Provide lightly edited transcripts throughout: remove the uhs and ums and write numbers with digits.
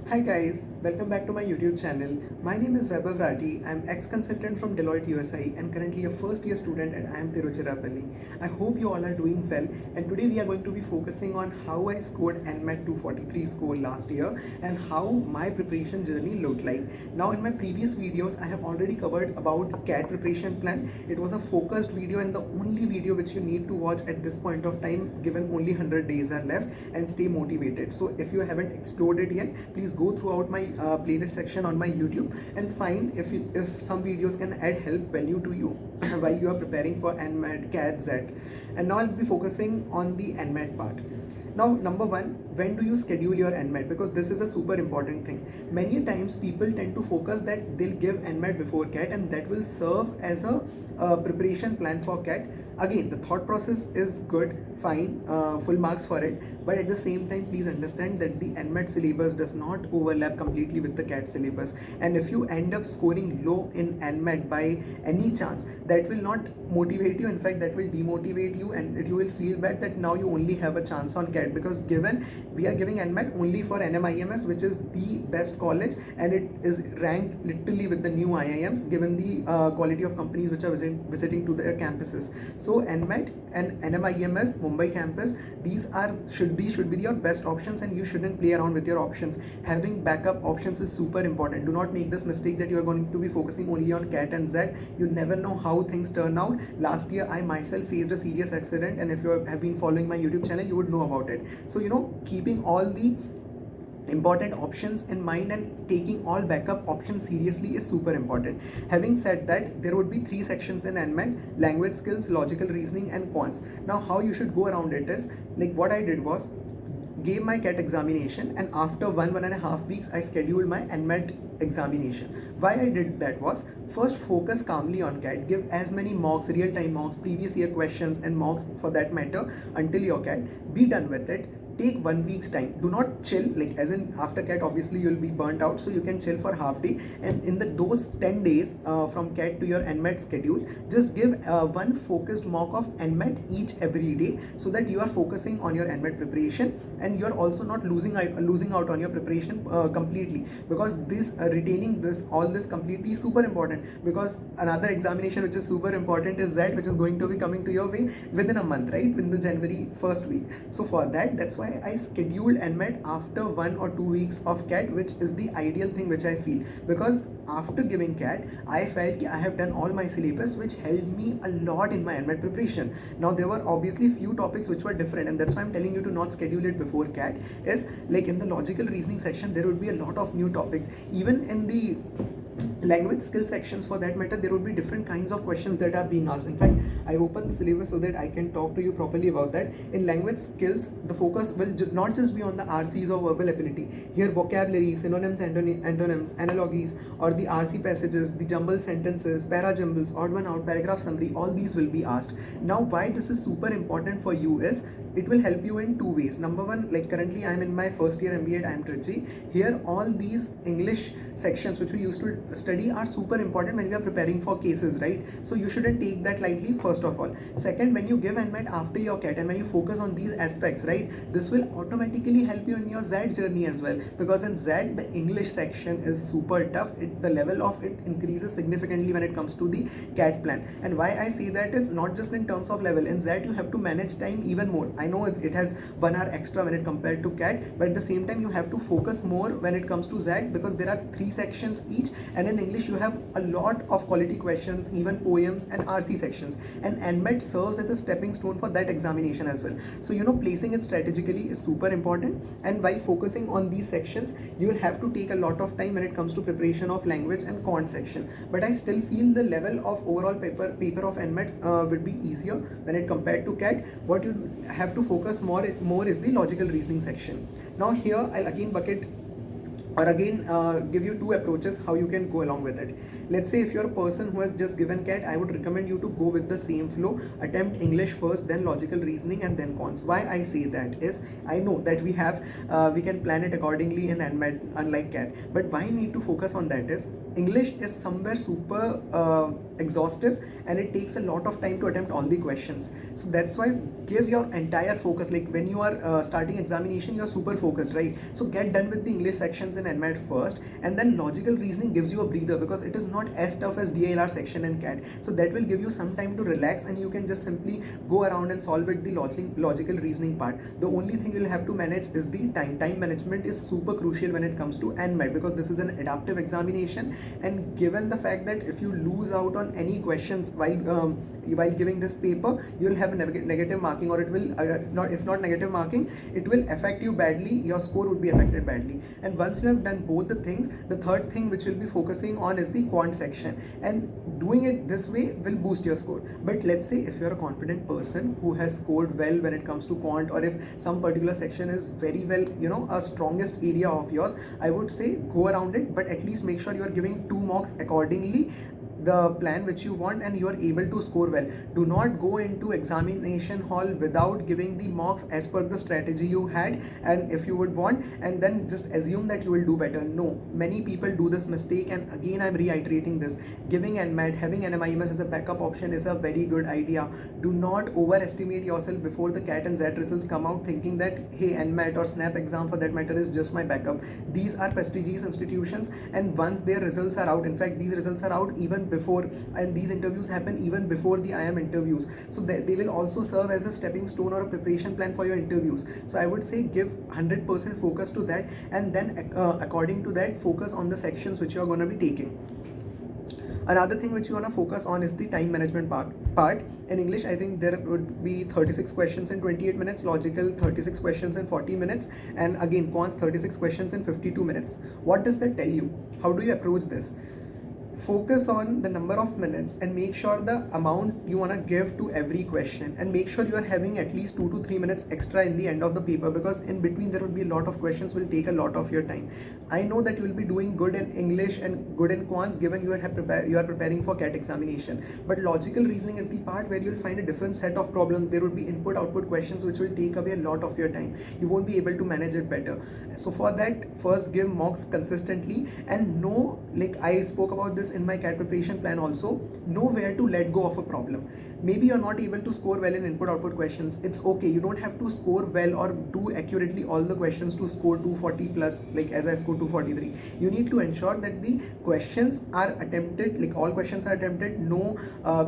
Hi guys, welcome back to my YouTube channel. My name is Vaibhav Rathi. I'm ex-consultant from Deloitte USA and currently a first year student and I am Tiruchirappalli. I hope you all are doing well, and today we are going to be focusing on how I scored NMAT 243 score last year and how my preparation journey looked like. Now in my previous videos I have already covered about CAT preparation plan. It was a focused video and the only video which you need to watch at this point of time, given only 100 days are left, and stay motivated. So if you haven't explored it yet, please go throughout my playlist section on my YouTube and find if some videos can add help value to you while you are preparing for NMAT, CAT, Z. And now I'll be focusing on the NMAT part. Now, number one, when do you schedule your NMAT? Because this is a super important thing. Many times people tend to focus that they'll give NMAT before CAT and that will serve as a preparation plan for CAT. Again, the thought process is good, fine, full marks for it, but at the same time please understand that the NMAT syllabus does not overlap completely with the CAT syllabus, and if you end up scoring low in NMAT by any chance, that will not motivate you. In fact, that will demotivate you and you will feel bad that now you only have a chance on CAT, because given we are giving NMAT only for NMIMS, which is the best college and it is ranked literally with the new IIMs given the quality of companies which are visiting to their campuses. So NMAT and NMIMS Mumbai campus, these should be your best options, and you shouldn't play around with your options. Having backup options is super important. Do not make this mistake that you are going to be focusing only on CAT and Z. You never know how things turn out. Last year I myself faced a serious accident, and if you have been following my YouTube channel, you would know about it. So keeping all the important options in mind and taking all backup options seriously is super important. Having said that, there would be 3 sections in NMAT: language skills, logical reasoning, and quants. Now how you should go around it is, like what I did was gave my CAT examination, and after 1.5 weeks I scheduled my NMAT examination. Why I did that was, first focus calmly on CAT, give as many mocks, real-time mocks, previous year questions and mocks for that matter until your CAT. Be done with it. Take 1 week's time. Do not chill, like as in after CAT obviously you'll be burnt out, so you can chill for half day, and in those 10 days from CAT to your NMAT schedule, just give one focused mock of NMAT each every day, so that you are focusing on your NMAT preparation and you're also not losing out on your preparation completely, because this retaining all this completely is super important. Because another examination which is super important is that which is going to be coming to your way within a month, right, in the January first week. So for that's why I scheduled NMAT after 1 or 2 weeks of CAT, which is the ideal thing which I feel, because after giving CAT I felt I have done all my syllabus, which helped me a lot in my NMAT preparation. Now there were obviously few topics which were different, and that's why I'm telling you to not schedule it before CAT. Is like in the logical reasoning section there would be a lot of new topics. Even in the language skill sections for that matter, there would be different kinds of questions that are being asked. In fact, I opened the syllabus so that I can talk to you properly about that. In language skills, the focus will not just be on the RCs or verbal ability. Here vocabulary, synonyms, antonyms, analogies, or the RC passages, the jumble sentences, para-jumbles, odd one out, paragraph summary, all these will be asked. Now why this is super important for you is, it will help you in 2 ways. Number one, like currently I'm in my first year MBA at IIM Trichy. Here all these English sections which we used to study are super important when we are preparing for cases, right? So you shouldn't take that lightly, first of all. Second, when you give NMAT after your CAT and when you focus on these aspects, right, this will automatically help you in your Z journey as well, because in Z the English section is super tough. The level of it increases significantly when it comes to the CAT plan. And why I say that is not just in terms of level. In Z you have to manage time even more. I know it has 1 hour extra when it compared to CAT, but at the same time you have to focus more when it comes to Z, because there are 3 sections each, and in English you have a lot of quality questions, even poems and RC sections, and NMAT serves as a stepping stone for that examination as well. So placing it strategically is super important, and while focusing on these sections you will have to take a lot of time when it comes to preparation of language and quant section. But I still feel the level of overall paper of NMAT would be easier when it compared to CAT. What you have to focus more is the logical reasoning section. Now here I'll again give you 2 approaches how you can go along with it. Let's say if you're a person who has just given CAT, I would recommend you to go with the same flow. Attempt English first, then logical reasoning, and then quants. Why I say that is, I know that we can plan it accordingly in NMAT unlike CAT, but why I need to focus on that is, English is somewhere super exhaustive and it takes a lot of time to attempt all the questions. So that's why give your entire focus, like when you are starting examination, you are super focused, right? So get done with the English sections in in NMAT first, and then logical reasoning gives you a breather because it is not as tough as DLR section and CAT. So that will give you some time to relax, and you can just simply go around and solve it, the logical reasoning part. The only thing you'll have to manage is the time. Time management is super crucial when it comes to NMAT because this is an adaptive examination, and given the fact that if you lose out on any questions while giving this paper, you will have a negative marking, or it will not, if not negative marking, it will affect you badly. Your score would be affected badly. And once you have done both the things, the third thing which you'll be focusing on is the quant section, and doing it this way will boost your score. But let's say if you're a confident person who has scored well when it comes to quant, or if some particular section is very well, a strongest area of yours, I would say go around it, but at least make sure you are giving 2 marks accordingly the plan which you want, and you are able to score well. Do not go into examination hall without giving the marks as per the strategy you had and if you would want, and then just assume that you will do better. No, many people do this mistake, and again I'm reiterating this. Giving NMAT, having NMIMS as a backup option is a very good idea. Do not overestimate yourself before the CAT and ZET results come out thinking that hey, NMAT or SNAP exam for that matter is just my backup. These are prestigious institutions, and once their results are out, in fact these results are out even before, and these interviews happen even before the IM interviews, so they will also serve as a stepping stone or a preparation plan for your interviews. So I would say give 100% focus to that, and then according to that focus on the sections which you are going to be taking. Another thing which you want to focus on is the time management part. In English, I think there would be 36 questions in 28 minutes, logical 36 questions in 40 minutes, and again quants 36 questions in 52 minutes. What does that tell you? How do you approach this? Focus on the number of minutes and make sure the amount you want to give to every question, and make sure you are having at least 2 to 3 minutes extra in the end of the paper, because in between there will be a lot of questions, will take a lot of your time. I know that you will be doing good in English and good in quants given you are preparing for CAT examination, but logical reasoning is the part where you will find a different set of problems. There would be input output questions which will take away a lot of your time. You won't be able to manage it better. So for that, first give mocks consistently, and know, like I spoke about this in my CAT preparation plan also, know where to let go of a problem. Maybe you're not able to score well in input output questions. It's okay. You don't have to score well or do accurately all the questions to score 240 plus, like as I scored 243. You need to ensure that the questions are attempted, like all questions are attempted, no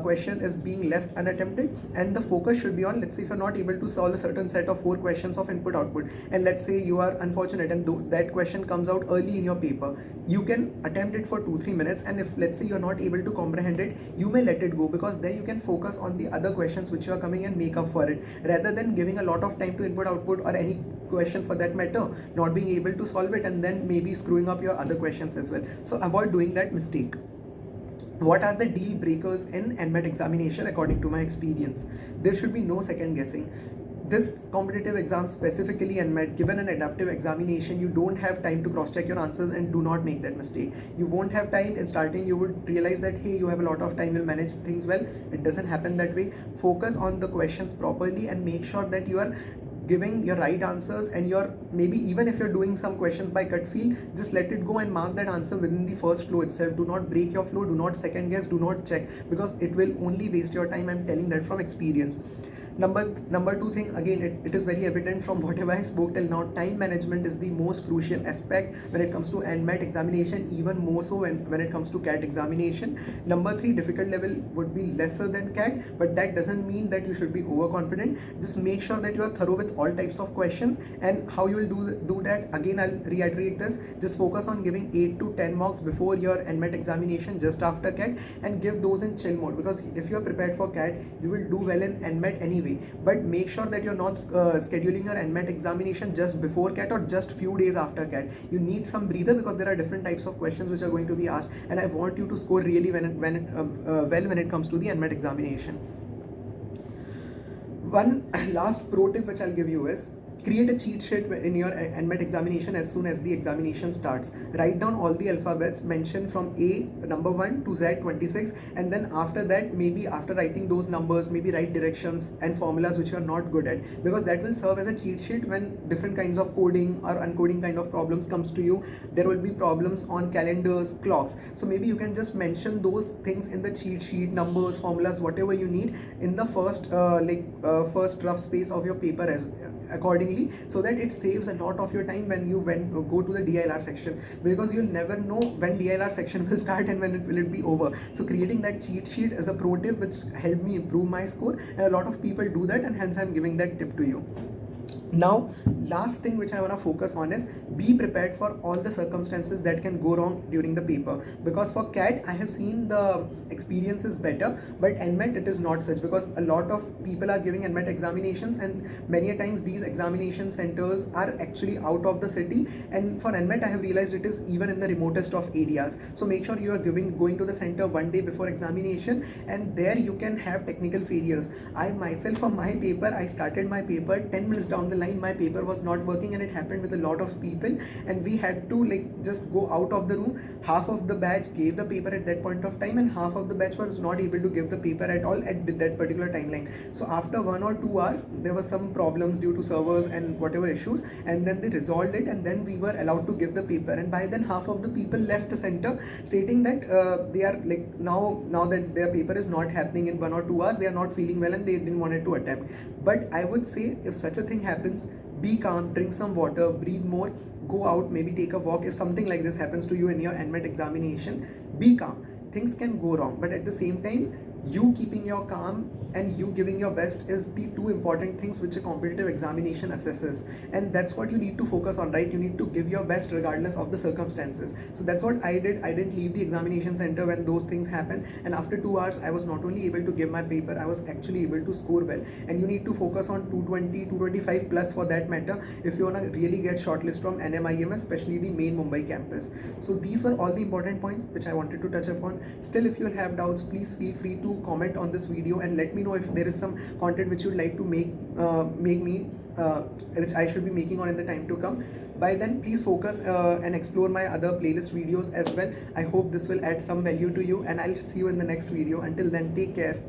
question is being left unattempted, and the focus should be on, let's say if you're not able to solve a certain set of 4 questions of input output, and let's say you are unfortunate and that question comes out early in your paper, you can attempt it for 2-3 minutes, and if let's say you're not able to comprehend it, you may let it go, because then you can focus on the other questions which you are coming and make up for it, rather than giving a lot of time to input output or any question for that matter, not being able to solve it, and then maybe screwing up your other questions as well. So avoid doing that mistake. What are the deal breakers in NMAT examination according to my experience? There should be no second guessing. This competitive exam, specifically NMAT, given an adaptive examination, you don't have time to cross check your answers, and do not make that mistake. You won't have time. In starting you would realize that hey, you have a lot of time, you'll manage things well. It doesn't happen that way. Focus on the questions properly and make sure that you are giving your right answers, and you're maybe even if you're doing some questions by gut feel, just let it go and mark that answer within the first flow itself. Do not break your flow, do not second guess, do not check, because it will only waste your time. I'm telling that from experience. Number 2 thing, again it is very evident from whatever I spoke till now, time management is the most crucial aspect when it comes to NMAT examination, even more so when it comes to CAT examination. Number 3, difficult level would be lesser than CAT, but that doesn't mean that you should be overconfident. Just make sure that you are thorough with all types of questions, and how you will do that, again I'll reiterate this. Just focus on giving 8 to 10 marks before your NMAT examination just after CAT, and give those in chill mode, because if you are prepared for CAT, you will do well in NMAT anyway. But make sure that you're not scheduling your NMAT examination just before CAT or just few days after CAT. You need some breather, because there are different types of questions which are going to be asked, and I want you to score really well when it comes to the NMAT examination. One last pro tip which I'll give you is, create a cheat sheet in your NMAT examination as soon as the examination starts. Write down all the alphabets mentioned from A number 1 to Z 26, and then after that, maybe after writing those numbers, maybe write directions and formulas which you are not good at, because that will serve as a cheat sheet when different kinds of coding or uncoding kind of problems comes to you. There will be problems on calendars, clocks, so maybe you can just mention those things in the cheat sheet, numbers, formulas, whatever you need in the first rough space of your paper as according accordingly, so that it saves a lot of your time when you go to the DILR section, because you'll never know when DILR section will start and when it will be over. So creating that cheat sheet is a pro tip which helped me improve my score, and a lot of people do that, and hence I'm giving that tip to you. Now, last thing which I want to focus on is be prepared for all the circumstances that can go wrong during the paper, because for CAT I have seen the experience is better, but NMAT it is not such, because a lot of people are giving NMAT examinations, and many a times these examination centers are actually out of the city, and for NMAT I have realized it is even in the remotest of areas. So make sure you are going to the center one day before examination, and there you can have technical failures. I myself, for my paper, I started my paper 10 minutes down the line, my paper was not working, and it happened with a lot of people, and we had to just go out of the room. Half of the batch gave the paper at that point of time, and half of the batch was not able to give the paper at all at that particular timeline. So after 1 or 2 hours there were some problems due to servers and whatever issues, and then they resolved it, and then we were allowed to give the paper. And by then half of the people left the center, stating that they are now that their paper is not happening in 1 or 2 hours, they are not feeling well and they didn't want to attempt. But I would say, if such a thing happens, be calm, drink some water, breathe more, go out, maybe take a walk. If something like this happens to you in your NMAT examination, be calm. Things can go wrong, but at the same time, you keeping your calm and you giving your best is the two important things which a competitive examination assesses, and that's what you need to focus on, right? You need to give your best regardless of the circumstances. So that's what I did. I didn't leave the examination center when those things happened, and after 2 hours I was not only able to give my paper, I was actually able to score well. And you need to focus on 220, 225 plus for that matter if you want to really get shortlist from NMIM, especially the main Mumbai campus. So these were all the important points which I wanted to touch upon. Still, if you'll have doubts, please feel free to comment on this video and let me know if there is some content which you'd like to make me which I should be making on in the time to come. By then, please focus and explore my other playlist videos as well. I hope this will add some value to you, and I'll see you in the next video. Until then, take care. Bye.